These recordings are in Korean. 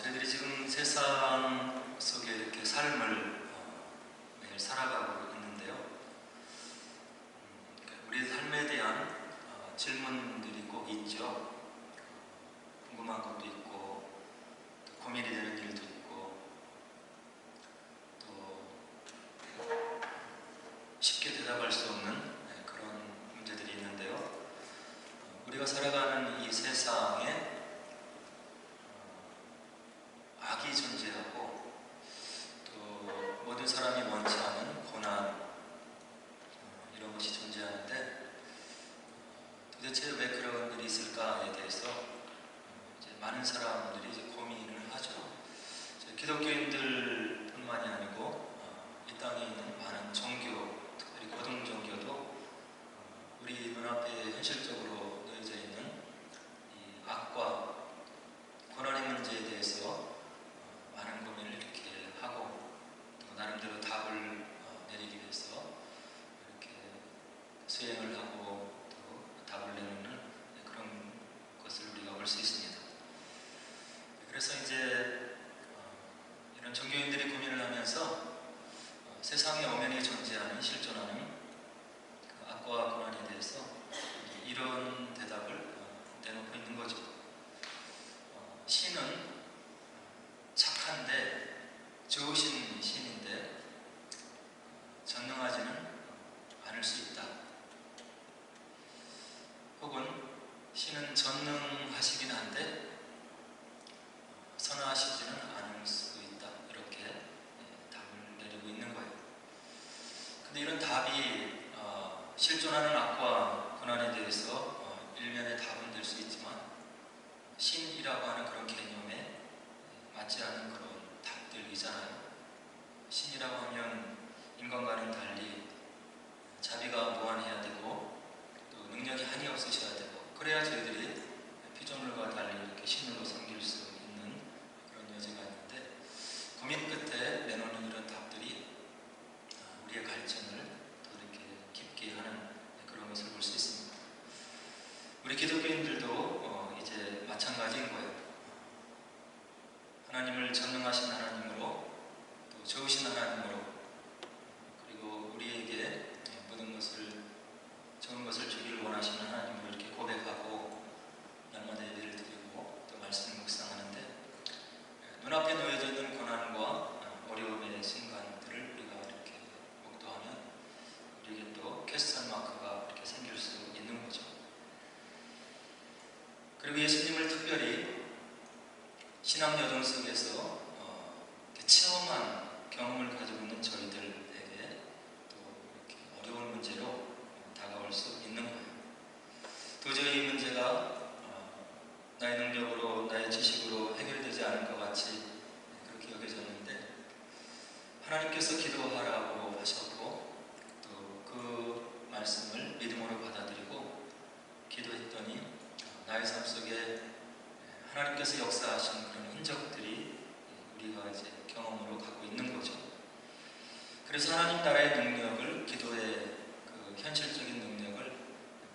저희들이 지금 세상 속에 이렇게 삶을 매일 살아가고 있는데요. 우리 삶에 대한 질문들이 꼭 있죠. 궁금한 것도 있고, 또 고민이 되는 일도 있고, 또 쉽게 대답할 수 없는 그런 문제들이 있는데요. 우리가 살아가는 이 세상에 악이 존재하고 또 모든 사람이 원치 않은 고난 이런 것이 존재하는데 도대체 왜 그런 일이 있을까에 대해서 이제 많은 사람들이 이제 고민을 하죠. 기독교인들뿐만이 아니고 이 땅에 있는 많은 종교, 특별히 고등 종교도 우리 눈앞에 현실적으로 놓여져 있는 이 악과 고난의 문제에 대해서 많은 고민을 이렇게 하고 또 나름대로 답을 내리기 위해서 이렇게 수행을 하고 또 답을 내놓는 그런 것을 우리가 볼 수 있습니다. 그래서 이제 이런 종교인들이 고민을 하면서 세상에 엄연히 존재하는 실존하는 그 악과 고난에 대해서 이런 대답을 내놓고 있는 거죠. 신은 착한데 좋으신 신인데 전능하지는 않을 수 있다. 혹은 신은 전능하시긴 한데 선하시지는 않을 수 있다. 이렇게 답을 내리고 있는 거예요. 근데 이런 답이 실존하는 악과 고난에 대해서 일면의 답은 될 수 있지만 신이라고 하는 그런 개념에 맞지 않는 그런 답들이잖아요. 신이라고 하면 인간과는 달리 자비가 무한해야 되고 또 능력이 한이 없으셔야 되고 그래야 저희들이 피조물과 달리 이렇게 신으로 섬길 수 있는 그런 여지가 있는데 고민 끝에 내놓는 이런 답들이 우리의 갈증을 더 이렇게 깊게 하는 그런 것을 볼 수 있습니다. 우리 기독교인들도 이제 마찬가지인 거예요. 하나님을 전능하신 하나님으로 또 좋으신 하나님으로 그리고 우리에게 모든 것을 좋은 것을 주기를 원하시는 하나님으로 이렇게 고백하고 날마다 예배를 드리고 또 말씀을 묵상하는데 눈앞에 놓여져 있는 고난과 어려움의 순간들을 우리가 이렇게 목도하면 우리에게 또 퀘스천 마크가 이렇게 생길 수 있는 거죠. 그리고 예수님을 특별히 신앙 여정 속에서 체험한 경험을 가지고 있는 저희들에게 또 이렇게 어려운 문제로 다가올 수 있는 거예요. 도저히 이 문제가 나의 능력으로, 나의 지식으로 해결되지 않을 것 같이 그렇게 여겨졌는데 하나님께서 기도하라고 하셨고 또 그 말씀을 믿음으로 받아들이고 기도했더니 나의 삶 속에 하나님께서 역사하신 그런 흔적들이 우리가 이제 경험으로 갖고 있는 거죠. 그래서 하나님 나라의 능력을, 기도의 그 현실적인 능력을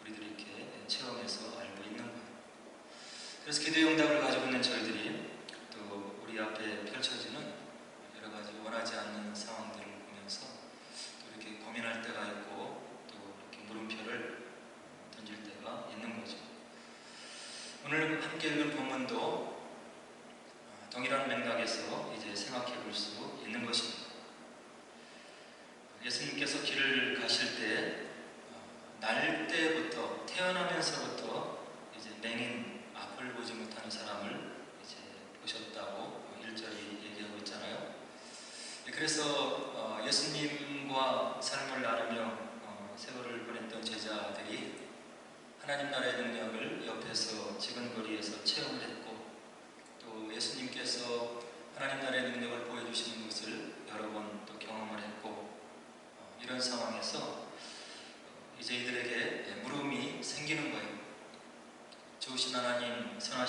우리들이 이렇게 체험해서 알고 있는 거예요. 그래서 기도의 응답을 가지고 있는 저희들이 또 우리 앞에 펼쳐지는 여러 가지 원하지 않는 상황들을 보면서 또 이렇게 고민할 때가 있고 또 이렇게 물음표를 던질 때가 있는 거죠. 오늘 함께 읽은 본문도 동일한 맥락에서 이제 생각해 볼 수 있는 것입니다. 예수님께서 길을 가실 때 날 때부터 태어나면서부터 이제 맹인 앞을 보지 못하는 사람을 이제 보셨다고 1절이 얘기하고 있잖아요. 그래서 예수님과 삶을 나누며 세월을 보냈던 제자들이 하나님 나라의 능력을 옆에서 지근거리에서 체험을 했고 또 예수님께서 하나님 나라의 능력을 보여주시는 것을 여러 번 또 경험을 했고 이런 상황에서 이제 이들에게 물음이 생기는 거예요. 좋으신 하나님, 선하신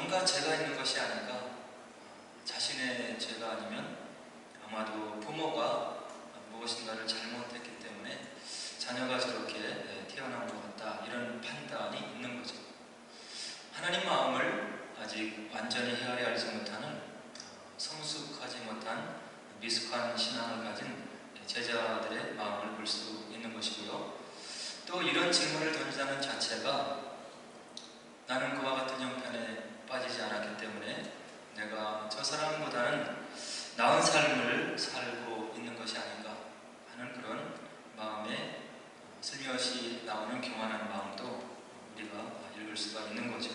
뭔가 죄가 있는 것이 아닌가, 자신의 죄가 아니면 아마도 부모가 무엇인가를 잘못했기 때문에 자녀가 저렇게 태어난 것 같다, 이런 판단이 있는 거죠. 하나님 마음을 아직 완전히 헤아려 알지 못하는, 성숙하지 못한 미숙한 신앙을 가진 제자들의 마음을 볼 수 있는 것이고요. 또 이런 질문을 던지자는 자체가 나는 그와 같은 형편에 빠지지 않았기 때문에 내가 저 사람보다는 나은 삶을 살고 있는 것이 아닌가 하는 그런 마음에 슬며시 나오는 교만한 마음도 우리가 읽을 수가 있는 거죠.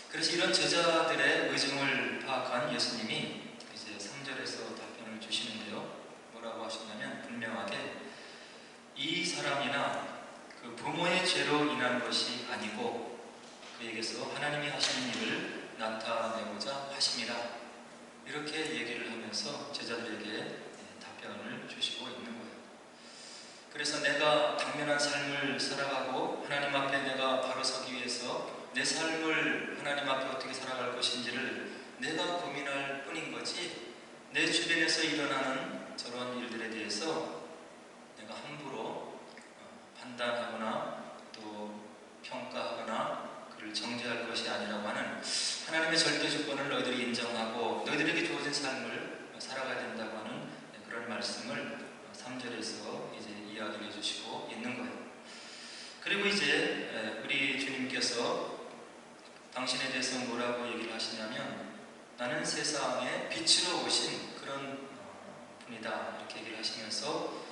그래서 이런 제자들의 의중을 파악한 예수님이 이제 3절에서 답변을 주시는데요. 뭐라고 하셨냐면, 분명하게 이 사람이나 그 부모의 죄로 인한 것이 아니고 그에게서 하나님이 하시는 일을 나타내고자 하심이라, 이렇게 얘기를 하면서 제자들에게 답변을 주시고 있는 거예요. 그래서 내가 당면한 삶을 살아가고 하나님 앞에 내가 바로 서기 위해서 내 삶을 하나님 앞에 어떻게 살아갈 것인지를 내가 고민할 뿐인 거지, 내 주변에서 일어나는 저런 일들에 대해서 내가 함부로 판단하거나 또 평가하거나 그를 정죄할 것이 아니라고 하는 하나님의 절대 주권을 너희들이 인정하고 너희들에게 주어진 삶을 살아가야 된다고 하는 그런 말씀을 3절에서 이제 이야기를 해주시고 있는 거예요. 그리고 이제 우리 주님께서 당신에 대해서 뭐라고 얘기를 하시냐면, 나는 세상에 빛으로 오신 그런 분이다, 이렇게 얘기를 하시면서,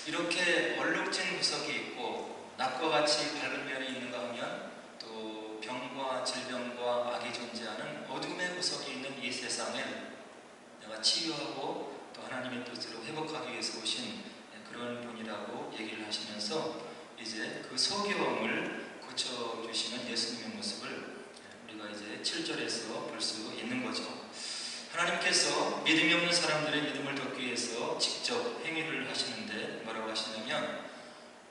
이렇게 얼룩진 구석이 있고 낮과 같이 밝은 면이 있는가 하면 또 병과 질병과 악이 존재하는 어둠의 구석이 있는 이 세상에 내가 치유하고 또 하나님의 뜻으로 회복하기 위해서 오신 그런 분이라고 얘기를 하시면서 이제 그 소경을 고쳐주시는 예수님의 모습을 우리가 이제 7절에서 볼 수 있는 거죠. 하나님께서 믿음이 없는 사람들의 믿음을 돕기 위해서 직접 행위를 하시는데 뭐라고 하시냐면,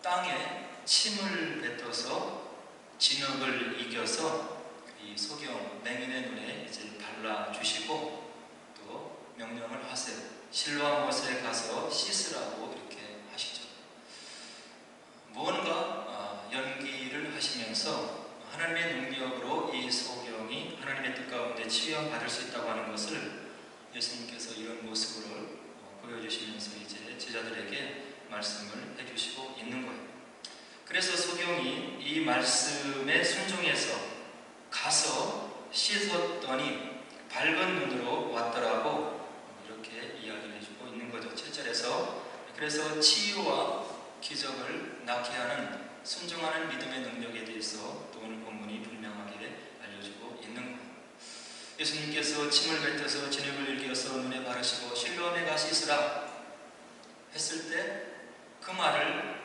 땅에 침을 뱉어서 진흙을 이겨서 이 소경 맹인의 눈에 이제 발라주시고 또 명령을 하세요. 실로암 못에 가서 씻으라고 이렇게 하시죠. 무언가 연기를 하시면서 하나님의 능력으로 이 소경이 하나님의 뜻 가운데 치유받을 수 있다고 하는 것을 예수님께서 이런 모습으로 보여주시면서 이제 제자들에게 말씀을 해주시고 있는 거예요. 그래서 소경이 이 말씀에 순종해서 가서 씻었더니 밝은 눈으로 왔더라고, 이렇게 이야기를 해주고 있는 거죠. 7절에서 그래서 치유와 기적을 낳게 하는 순종하는 믿음의 능력에 대해서 또 오늘 본문이 분명하게 알려주고 있는 거예요. 예수님께서 침을 뱉어서 진흙을 일겨서 눈에 바르시고 실로암에 가 씻으라 했을 때 그 말을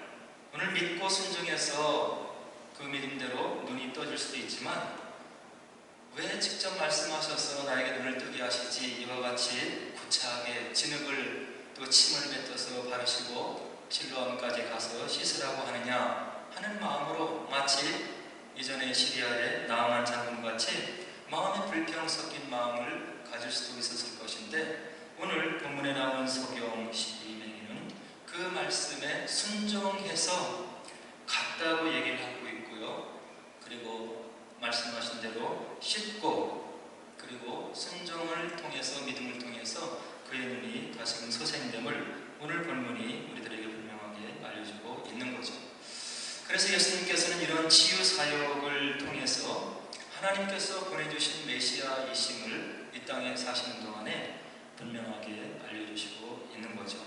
오늘 믿고 순종해서 그 믿음대로 눈이 떠질 수도 있지만, 왜 직접 말씀하셔서 나에게 눈을 뜨게 하시지 이와 같이 구차하게 진흙을 또 침을 뱉어서 바르시고 실로암까지 가서 씻으라고 하느냐 하는 마음으로, 마치 이전에 시리아의 나아만 장군같이 마음의 불평 섞인 마음을 가질 수도 있었을 것인데, 오늘 본문에 나온 소경 12맹인은 그 말씀에 순종해서 갔다고 얘기를 하고 있고요. 그리고 말씀하신 대로 씻고 그리고 순종을 통해서 믿음을 통해서 그의 눈이 다시금 소생됨을 오늘 본문이 우리들에게 분명하게 알려주고 있는 거죠. 그래서 예수님께서는 이런 치유 사역을 통해서 하나님께서 보내주신 메시아이심을 이 땅에 사시는 동안에 분명하게 알려주시고 있는 거죠.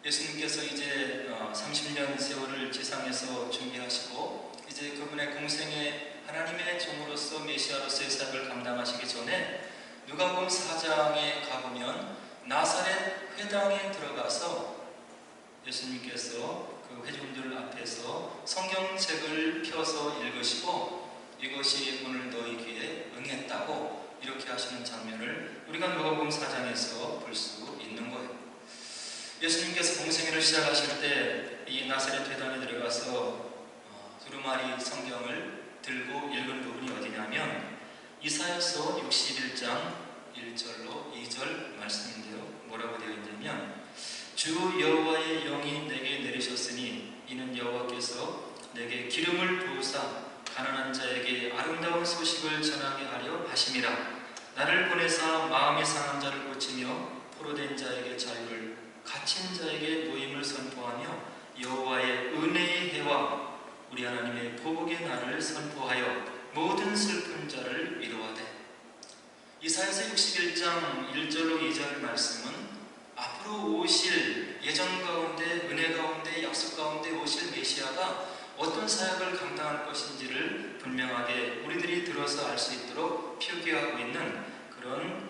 예수님께서 이제 30년 세월을 지상에서 준비하시고 이제 그분의 공생의 하나님의 종으로서 메시아로서의 사역을 감당하시기 전에 누가복음 4장에 가보면 나사렛 회당에 들어가서 예수님께서 그 회중들 앞에서 성경책을 펴서 읽으시고 이것이 오늘 너희 귀에 응했다고 이렇게 하시는 장면을 우리가 누가복음 4장에서 볼 수 있는 거예요. 예수님께서 공생애를 시작하실 때 이 나사렛 회당에 들어가서 두루마리 성경을 들고 읽은 부분이 어디냐면 이사야서 61장 1절로 2절 말씀인데요. 뭐라고 되어 있냐면 주 여호와의 영이 내게 내리셨으니 이는 여호와께서 내게 기름을 부으사 가난한 자에게 아름다운 소식을 전하게 하려 하심이라. 나를 보내사 마음이 상한 자를 고치며 포로된 자에게 자유를, 갇힌 자에게 노임을 선포하며 여호와의 은혜의 해와 우리 하나님의 복의 날을 선포하여 모든 슬픈 자를 위로하되. 이사야서 61장 1절로 2절 말씀은 앞으로 오실 예전 가운데 은혜 가운데 약속 가운데 오실 메시아가 어떤 사역을 감당할 것인지를 분명하게 우리들이 들어서 알 수 있도록 표기하고 있는 그런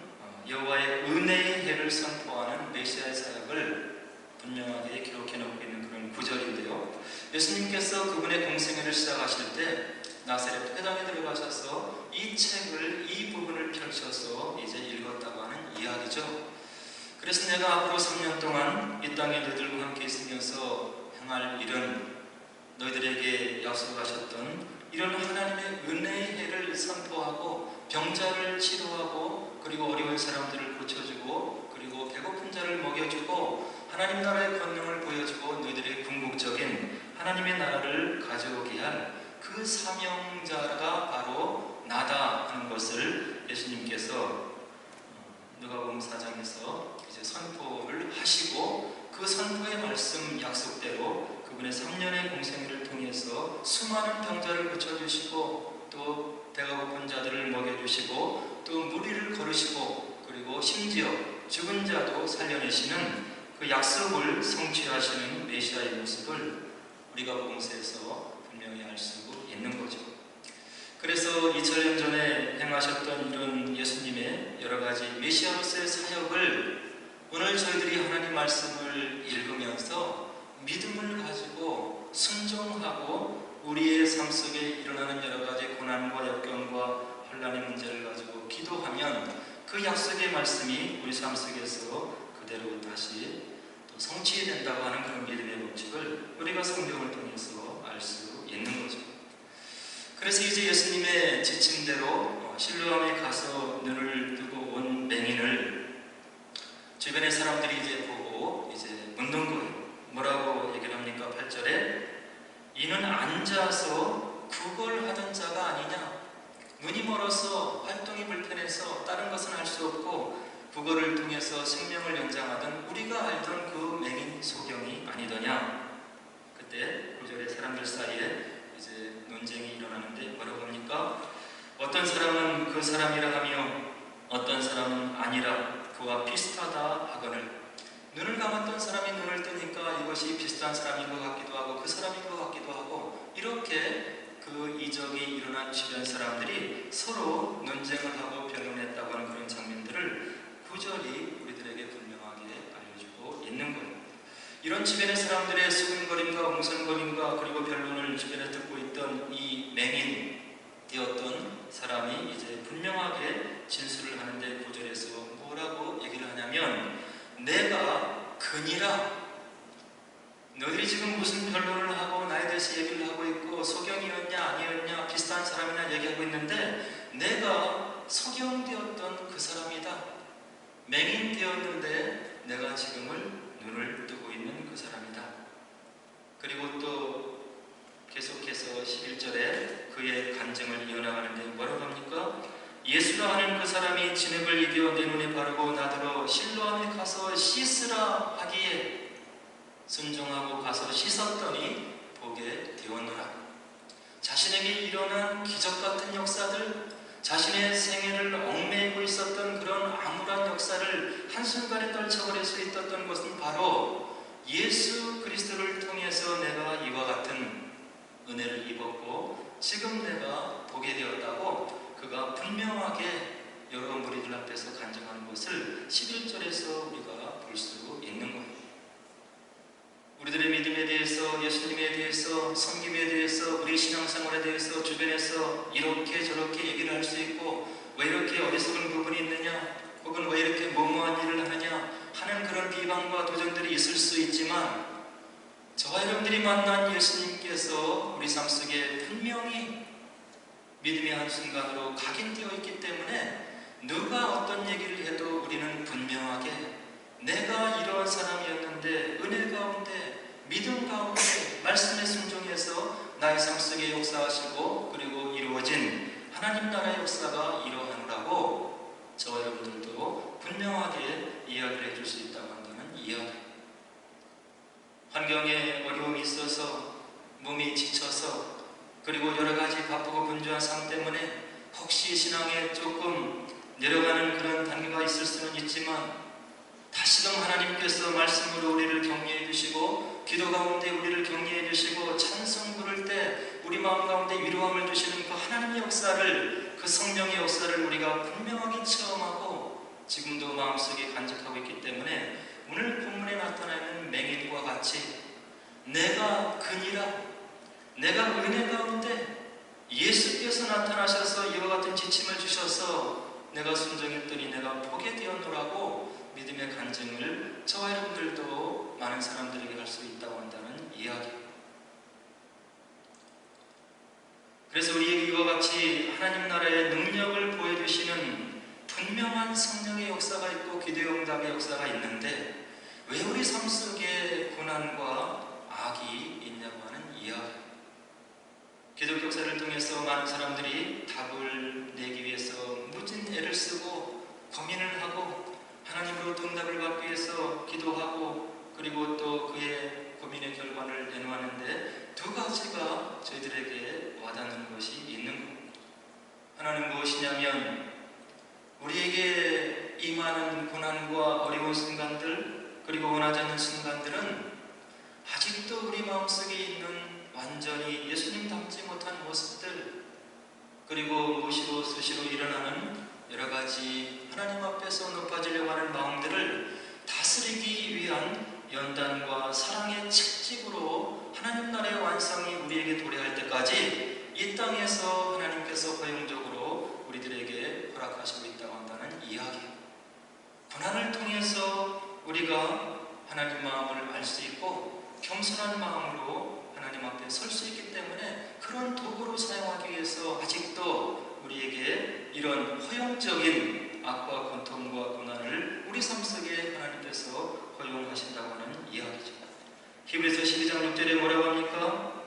여호와의 은혜의 해를 선포하는 메시아의 사역을 분명하게 기록해 놓고 있는 그런 구절인데요. 예수님께서 그분의 공생애를 시작하실 때 나사렛 회당에 들어가셔서 이 책을, 이 부분을 펼쳐서 이제 읽었다고 하는 이야기죠. 그래서 내가 앞으로 3년 동안 이 땅에 너희들과 함께 있으면서 행할 일은 너희들에게 약속하셨던 이런 하나님의 은혜의 해를 선포하고 병자를 치료하고 그리고 어려운 사람들을 고쳐주고 그리고 배고픈 자를 먹여주고 하나님 나라의 권능을 보여주고 너희들의 궁극적인 하나님의 나라를 가져오게 할 그 사명자가 바로 나다 하는 것을 예수님께서 누가복음 4장에서 이제 선포를 하시고 그 선포의 말씀 약속대로 그분의 3년의 공생애를 통해서 수많은 병자를 고쳐주시고 또 배가 고픈 자들을 먹여주시고 또 무리를 거르시고 그리고 심지어 죽은 자도 살려내시는 그 약속을 성취하시는 메시아의 모습을 우리가 복음서에서 분명히 알 수 있는 거죠. 그래서 2000년 전에 행하셨던 이런 예수님의 여러 가지 메시아로서의 사역을 오늘 저희들이 하나님 말씀을 읽으면서 믿음을 가지고 순종하고 우리의 삶 속에 일어나는 여러 가지 고난과 역경과 혼란의 문제를 가지고 기도하면 그 약속의 말씀이 우리 삶 속에서 그대로 다시 또 성취된다고 하는 그런 믿음의 법칙을 우리가 성경을 통해서 알 수 있는 거죠. 그래서 이제 예수님의 지침대로 실로암에 가서 눈을 뜨고 온 맹인을 주변의 사람들이 이제 보고 이제 묻는 거예요. 뭐라고 얘기를 합니까? 8절에 이는 앉아서 구걸하던 자가 아니냐? 눈이 멀어서 활동이 불편해서 다른 것은 할 수 없고 구걸을 통해서 생명을 연장하던 우리가 알던 그 맹인 소경이 아니더냐? 그때 9절에 사람들 사이에 이제 논쟁이 일어나는데 뭐라고 합니까? 어떤 사람은 그 사람이라 하며 어떤 사람은 아니라 그와 비슷하다 하거늘. 눈을 감았던 사람이 눈을 뜨니까 이것이 비슷한 사람인 것 같기도 하고 그 사람인 것 같기도 하고 이렇게 그 이적이 일어난 주변 사람들이 서로 논쟁을 하고 변론했다고 하는 그런 장면들을 구절이 우리들에게 분명하게 알려주고 있는 거예요. 이런 주변의 사람들의 수근거림과 웅성거림과 그리고 변론을 주변에 듣고 있던 이 맹인 되었던 사람이 이제 분명하게 진술을 하는데 9절에서 뭐라고 얘기를 하냐면 내가 그니라. 너희들이 지금 무슨 변론을 하고 나에 대해서 얘기를 하고 있고 소경이었냐 아니었냐 비슷한 사람이나 얘기하고 있는데 내가 소경되었던 그 사람이다. 맹인 되었는데 내가 지금을 눈을 뜨고 있는 그 사람이다. 그리고 또 계속해서 11절에 그의 간증을 이어나가는데 뭐라고 합니까? 예수라 하는 그 사람이 진흙을 이겨 내 눈에 바르고 나더러 실로암에 가서 씻으라 하기에 순종하고 가서 씻었더니 보게 되었노라. 자신에게 일어난 기적 같은 역사들, 자신의 생애를 얽매이고 있었던 그런 암울한 역사를 한순간에 떨쳐버릴 수 있었던 것은 바로 예수 그리스도를 통해서 내가 이와 같은 은혜를 입었고 지금 내가 보게 되었다고 그가 분명하게 여러 무리들 앞에서 간증하는 것을 11절에서 우리가 볼 수 있는 거예요. 우리들의 믿음에 대해서, 예수님에 대해서, 섬김에 대해서, 우리 신앙생활에 대해서 주변에서 이렇게 저렇게 얘기를 할 수 있고 왜 이렇게 어리석은 부분이 있느냐 혹은 왜 이렇게 뭐뭐한 일을 하느냐 하는 그런 비방과 도전들이 있을 수 있지만 저와 여러분들이 만난 예수님께서 우리 삶 속에 분명히 믿음의 믿음의 한순간으로 각인되어 있기 때문에 누가 어떤 얘기를 해도 우리는 분명하게 내가 이러한 사람이었는데 은혜 가운데 믿음 가운데 말씀에 순종해서 나의 삶 속에 역사하시고 그리고 이루어진 하나님 나라의 역사가 이러하노라고 저와 여러분들도 분명하게 이야기를 해줄 수 있다고 한다는 이야기. 환경에 어려움이 있어서 몸이 지쳐서 그리고 여러가지 바쁘고 분주한 삶 때문에 혹시 신앙에 조금 내려가는 그런 단계가 있을 수는 있지만 다시금 하나님께서 말씀으로 우리를 격려해 주시고 기도 가운데 우리를 격려해 주시고 찬송 부를 때 우리 마음 가운데 위로함을 주시는 그 하나님의 역사를, 그 성령의 역사를 우리가 분명하게 체험하고 지금도 마음속에 간직하고 있기 때문에 오늘 본문에 나타나 있는 맹인과 같이 내가 그니라, 내가 은혜 가운데 예수께서 나타나셔서 이와 같은 지침을 주셔서 내가 순종했더니 내가 보게 되었노라고 믿음의 간증을 저와 여러분들도 많은 사람들에게 할 수 있다고 한다는 이야기. 그래서 우리에게 이와 같이 하나님 나라의 능력을 보여주시는 분명한 성령의 역사가 있고 기도의 응답의 역사가 있는데 왜 우리 삶 속에 고난과 악이 있냐고 하는 이야기. 기독교 역사를 통해서 많은 사람들이 답을 내기 위해서 무진 애를 쓰고 고민을 하고 하나님으로부터 응답을 받기 위해서 기도하고 그리고 또 그의 고민의 결과를 내놓았는데 두 가지가 저희들에게 와닿는 것이 있는 겁니다. 하나는 무엇이냐면 우리에게 임하는 고난과 어려운 순간들 그리고 원하지 않는 순간들은 아직도 우리 마음속에 있는 완전히 예수님 닮지 못한 모습들 그리고 무시로 수시로 일어나는 여러가지 하나님 앞에서 높아지려고 하는 마음들을 다스리기 위한 연단과 사랑의 책찍으로 하나님 나라의 완성이 우리에게 도래할 때까지 이 땅에서 하나님께서 허용적으로 우리들에게 허락하시고 있다고 한다는 이야기. 고난을 통해서 우리가 하나님 마음을 알 수 있고 겸손한 마음으로 하나님 앞에 설 수 있기 때문에 그런 도구로 사용하기 위해서 아직도 우리에게 이런 허용적인 악과 고통과 고난을 우리 삶 속에 하나님께서 허용하신다고 하는 이야기죠. 히브리서 12장 6절에 뭐라고 합니까?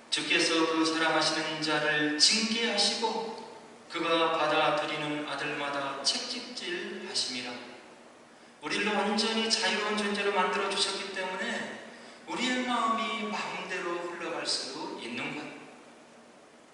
주께서 그 사랑하시는 자를 징계하시고 그가 받아들이는 아들마다 책찍질 하심이라. 우리를 완전히 자유로운 존재로 만들어 주셨기 때문에 우리의 마음이 마음대로 흘러갈 수 있는 것.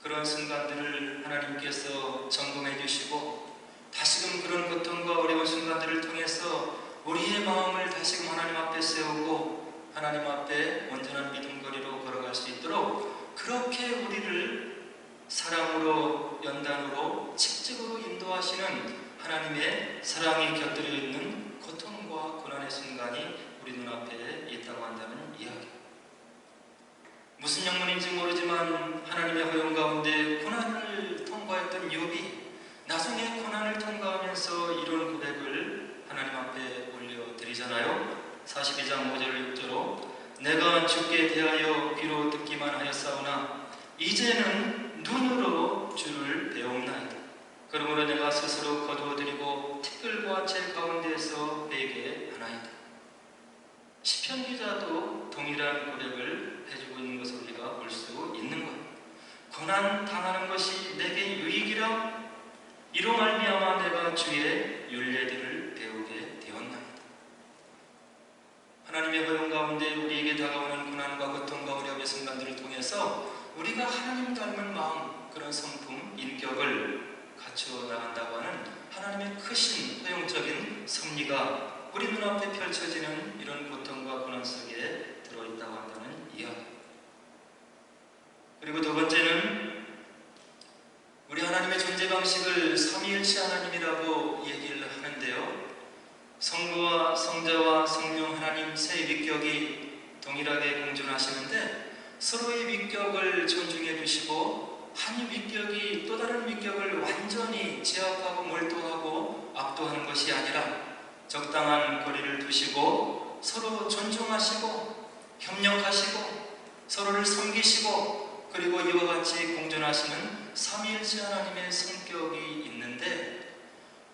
그런 순간들을 하나님께서 점검해 주시고 다시금 그런 고통과 어려운 순간들을 통해서 우리의 마음을 다시금 하나님 앞에 세우고 하나님 앞에 온전한 믿음거리로 걸어갈 수 있도록 그렇게 우리를 사랑으로 연단으로 책찍으로 인도하시는 하나님의 사랑이 곁들여 있는 고통과 고난의 순간이 우리 눈앞에 있다고 한다는 이야기. 무슨 영문인지 모르지만 하나님의 허용 가운데 고난을 통과했던 욥이 나중에 고난을 통과하면서 이런 고백을 하나님 앞에 올려드리잖아요. 42장 5절 6절로 내가 주께 대하여 귀로 듣기만 하였사오나 이제는 눈으로 주를 배움나이다. 그러므로 내가 스스로 거두어드리고 티끌과 제 가운데에서 베게 하나이다. 시편 기자도 동일한 고백을 해주고 있는 것을 우리가 볼 수 있는 것. 고난 당하는 것이 내게 유익이라 이로 말미암아 내가 주의 율례들을 배우게 되었나이다. 하나님의 허용 가운데 우리에게 다가오는 고난과 고통과 어려움의 순간들을 통해서 우리가 하나님 닮은 마음, 그런 성품, 인격을 갖추어 나간다고 하는 하나님의 크신 허용적인 섭리가 우리 눈앞에 펼쳐지는 이런 고통과 고난 속에 들어있다고 한다는 이야기. 그리고 두 번째는 우리 하나님의 존재 방식을 삼위일체 하나님이라고 얘기를 하는데요. 성부와 성자와 성령 하나님 세 위격이 동일하게 공존하시는데 서로의 위격을 존중해 주시고 한 위격이 또 다른 위격을 완전히 제압하고 몰두하고 압도하는 것이 아니라 적당한 거리를 두시고 서로 존중하시고 협력하시고 서로를 섬기시고 그리고 이와 같이 공존하시는 삼위일체 하나님의 성격이 있는데,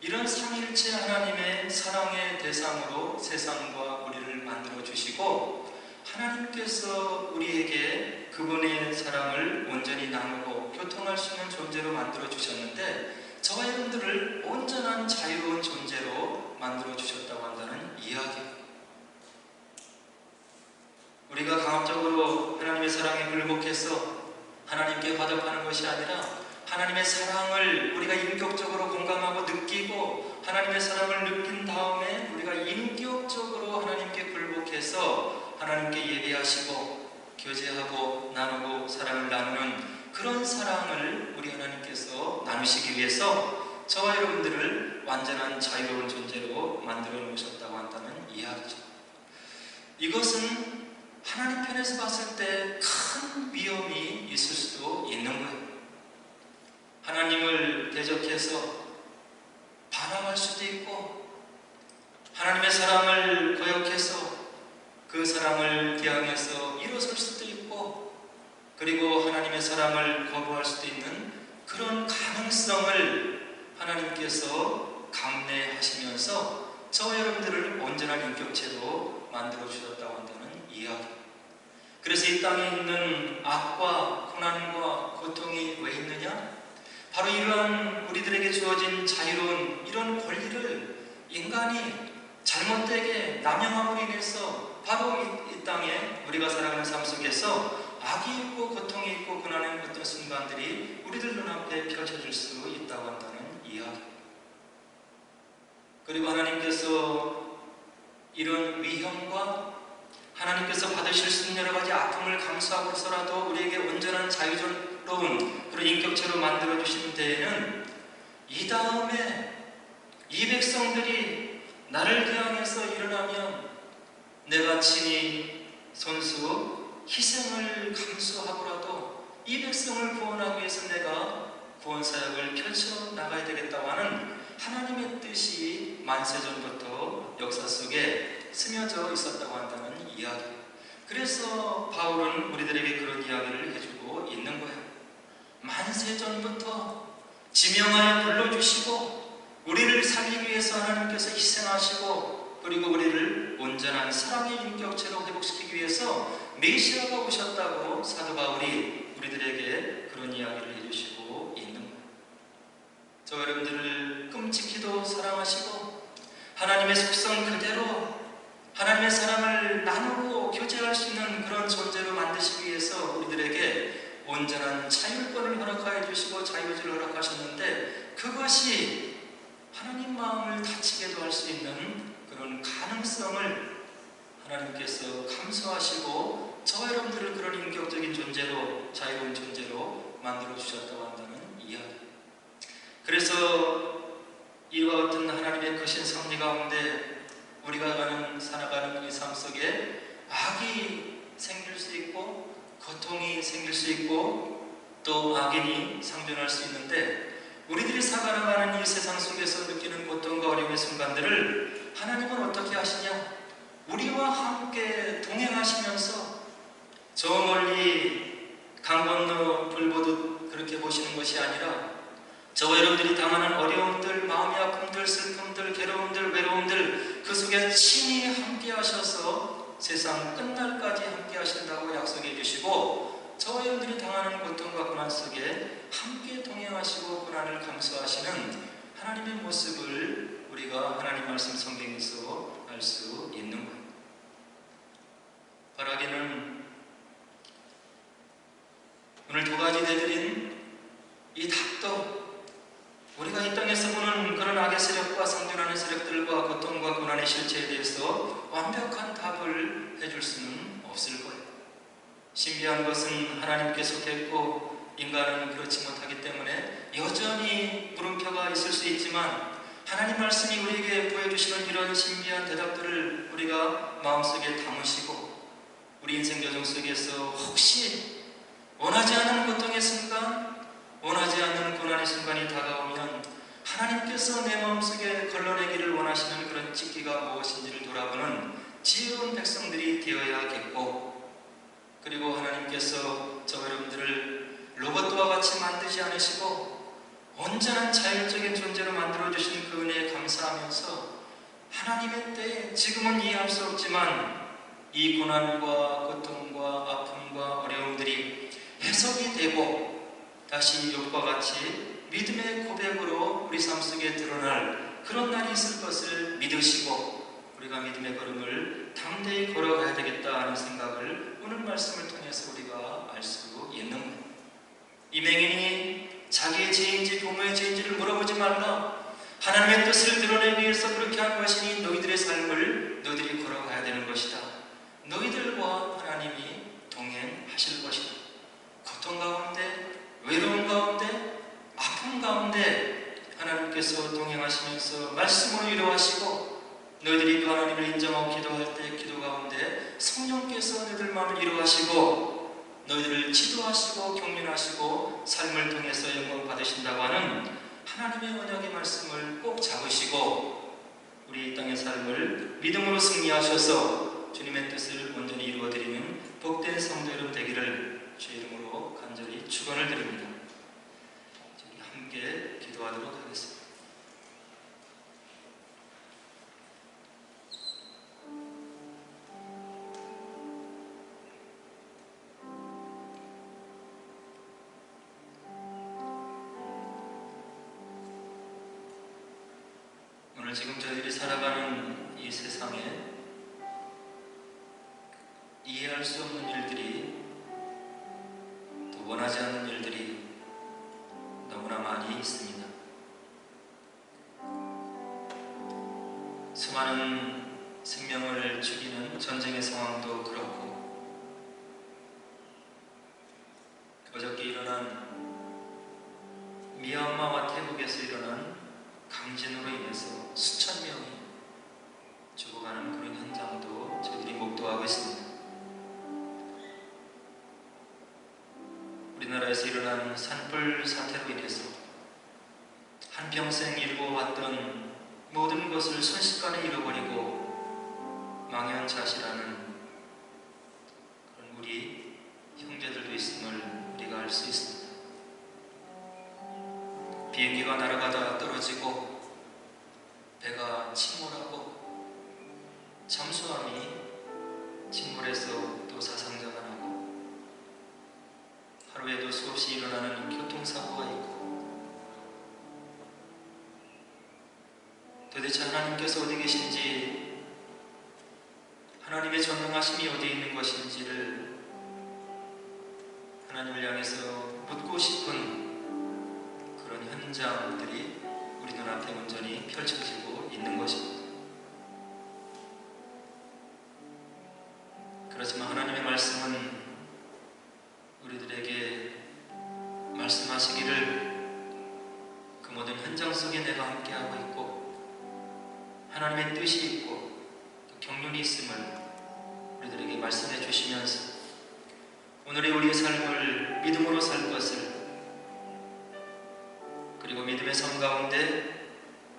이런 삼위일체 하나님의 사랑의 대상으로 세상과 우리를 만들어 주시고, 하나님께서 우리에게 그분의 사랑을 온전히 나누고 교통할 수 있는 존재로 만들어 주셨는데, 저와 여러분들을 온전한 자유로운 존재로 만들어 주셨다고 한다는 이야기예요. 우리가 강압적으로 하나님의 사랑에 굴복해서 하나님께 화답하는 것이 아니라, 하나님의 사랑을 우리가 인격적으로 공감하고 느끼고 하나님의 사랑을 느낀 다음에 우리가 인격적으로 하나님께 굴복해서 하나님께 예배하시고 교제하고 나누고 사랑을 나누는 그런 사랑을 우리 하나님께서 나누시기 위해서 저와 여러분들을 완전한 자유로운 존재로 만들어 놓으셨다고 한다는 이야기죠. 이것은 하나님 편에서 봤을 때 큰 위험이 있을 수도 있는 거예요. 하나님을 대적해서 반항할 수도 있고, 하나님의 사랑을 거역해서 그 사랑을 대항해서 일어설 수도 있고, 그리고 하나님의 사랑을 거부할 수도 있는 그런 가능성을 하나님께서 감내하시면서 저와 여러분들을 온전한 인격체로 만들어 주셨다고 한다는 이야기. 그래서 이 땅에 있는 악과 고난과 고통이 왜 있느냐? 바로 이러한 우리들에게 주어진 자유로운 이런 권리를 인간이 잘못되게 남용함으로 인해서 바로 이 땅에 우리가 살아가는 삶 속에서 악이 있고 고통이 있고 고난의 어떤 순간들이 우리들 눈앞에 펼쳐질 수 있다고 한다는 이야기. 그리고 하나님께서 이런 위험과 하나님께서 받으실 수 있는 여러 가지 아픔을 감수하고서라도 우리에게 온전한 자유로운 그런 인격체로 만들어 주시는 데에는, 이 다음에 이 백성들이 나를 대항해서 일어나면 내가 친히 손수 희생을 감수하고라도 이 백성을 구원하기 위해서 내가 구원사역을 펼쳐나가야 되겠다고 하는 하나님의 뜻이 만세전부터 역사 속에 스며져 있었다고 한다는 이야기. 그래서 바울은 우리들에게 그런 이야기를 해주고 있는 거예요. 만세전부터 지명하여 불러주시고 우리를 살리기 위해서 하나님께서 희생하시고, 그리고 우리를 온전한 사랑의 인격체로 회복시키기 위해서 메시아가 오셨다고 사도 바울이 우리들에게 그런 이야기를 해주시고 있는 거예요. 저 여러분들을 끔찍히도 사랑하시고 하나님의 속성 그대로 하나님의 사랑을 나누고 교제할 수 있는 그런 존재로 만드시기 위해서 우리들에게 온전한 자율권을 허락하여 주시고 자유의지를 허락하셨는데, 그것이 하나님 마음을 다치게도 할 수 있는 그런 가능성을 하나님께서 감수하시고 저와 여러분들을 그런 인격적인 존재로, 자유로운 존재로 만들어 주셨다고 한다는 이야기. 그래서 이와 같은 하나님의 크신 섭리 가운데 우리가 살아가는 이 삶 속에 악이 생길 수 있고 고통이 생길 수 있고 또 악인이 상존할 수 있는데, 우리들이 살아가는 이 세상 속에서 느끼는 고통과 어려움의 순간들을 하나님은 어떻게 하시냐? 우리와 함께 동행하시면서 저 멀리 강 건너 불 보듯 그렇게 보시는 것이 아니라, 저와 여러분들이 당하는 어려움들, 마음의 아픔들, 슬픔들, 괴로움들, 외로움들 그 속에 친히 함께 하셔서 세상 끝날까지 함께 하신다고 약속해 주시고, 저와 여러분들이 당하는 고통과 고난 속에 함께 동행하시고 고난을 감수하시는 하나님의 모습을 우리가 하나님 말씀 성경에서 알 수 있는 거예요. 바라기는 오늘 두 가지 내드린 이 답도 우리가 이 땅에서 보는 그런 악의 세력과 상존하는 세력들과 고통과 고난의 실체에 대해서 완벽한 답을 해줄 수는 없을 거예요. 신비한 것은 하나님께 속했고 인간은 그렇지 못하기 때문에 여전히 물음표가 있을 수 있지만, 하나님 말씀이 우리에게 보여주시는 이런 신비한 대답들을 우리가 마음속에 담으시고 우리 인생 여정 속에서 혹시 원하지 않는 고통의 순간, 원하지 않는 고난의 순간이 다가오면 하나님께서 내 마음속에 걸러내기를 원하시는 그런 찍기가 무엇인지를 돌아보는 지혜로운 백성들이 되어야겠고, 그리고 하나님께서 저 여러분들을 로봇과 같이 만들지 않으시고 온전한 자율적인 존재로 만들어주신 그 은혜에 감사하면서 하나님의 때에 지금은 이해할 수 없지만 이 고난과 고통과 아픔과 어려움들이 해석이 되고 다시 욥과 같이 믿음의 고백으로 우리 삶 속에 드러날 그런 날이 있을 것을 믿으시고 우리가 믿음의 걸음을 담대히 걸어가야 되겠다 하는 생각을 오늘 말씀을 통해서 우리가 알 수 있는 거예요. 이 맹인이 자기의 죄인지 부모의 죄인지를 물어보지 말라. 하나님의 뜻을 드러내기 위해서 그렇게 한 것이니 너희들의 삶을 너희들이 걸어가야 되는 것이다. 너희들과 하나님이 동행하실 것이다. 고통 가운데, 외로움 가운데, 아픔 가운데 하나님께서 동행하시면서 말씀으로 위로하시고 너희들이 그 하나님을 인정하고 기도할 때 기도 가운데 성령께서 너희들 마음을 위로하시고 너희들을 지도하시고 격려하시고 삶을 통해서 영광 받으신다고 하는 하나님의 언약의 말씀을 꼭 잡으시고 우리 이 땅의 삶을 믿음으로 승리하셔서 주님의 뜻을 온전히 이루어드리는 복된 성도 여러분 되기를 주의 이름으로 간절히 축원을 드립니다. 함께 기도하도록 하겠습니다. 오늘 지금 저희들이 살아가는 이 세상에 이해할 수 없는 일들이 또 원하지 않는 일들이 너무나 많이 있습니다. 수많은 생명을 죽이는 전쟁의 상황도 그렇고 어저께 일어난 미얀마와 태국에서 일어난 강진으로 인해서 수천 명이 죽어가는 그런 현장도 저희들이 목도하고 있습니다. 우리나라에서 일어난 산불 사태로 인해서 한평생 이루어왔던 모든 것을 순식간에 잃어버리고 망연자실하는 그런 우리 형제들도 있음을 우리가 알 수 있습니다. 비행기가 날아가다 떨어지고 배가 침몰하고 잠수함이 침몰해서 또 사상자가 나고 하루에도 수없이 일어나는 교통사고가 있고 도대체 하나님께서 어디 계신지 하나님의 전능하심이 어디 있는 것인지를 하나님을 향해서 묻고 싶은 그런 현장들이 우리 눈앞에 온전히 펼쳐지고 있는 것입니다. 그렇지만 하나님의 말씀은 우리들에게 말씀하시기를 그 모든 현장 속에 내가 함께하고 있고 하나님의 뜻이 있고 또 경륜이 있음을 우리들에게 말씀해 주시면서 오늘의 우리의 삶을 믿음으로 살 것을 그리고 믿음의 삶 가운데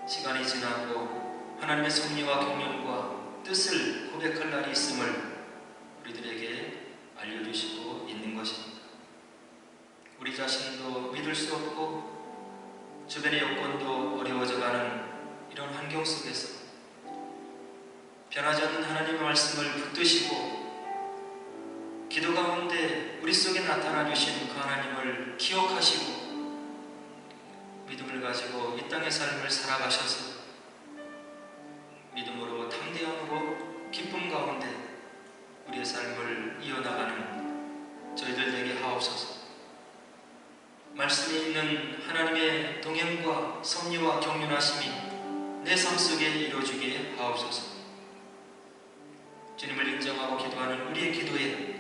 시간이 지나고 하나님의 섭리와 경륜과 뜻을 고백할 날이 있음을 우리들에게 알려주시고 있는 것입니다. 우리 자신도 믿을 수 없고 주변의 여건도 어려워져가는 이런 환경 속에서 변하지 않는 하나님의 말씀을 붙드시고 기도 가운데 우리 속에 나타나 주신 그 하나님을 기억하시고 믿음을 가지고 이 땅의 삶을 살아가셔서 믿음으로 담대함으로 기쁨 가운데 우리의 삶을 이어나가는 저희들 되게 하옵소서. 말씀에 있는 하나님의 동행과 섭리와 경륜하심이 내 삶 속에 이루어지게 하옵소서. 주님을 인정하고 기도하는 우리의 기도에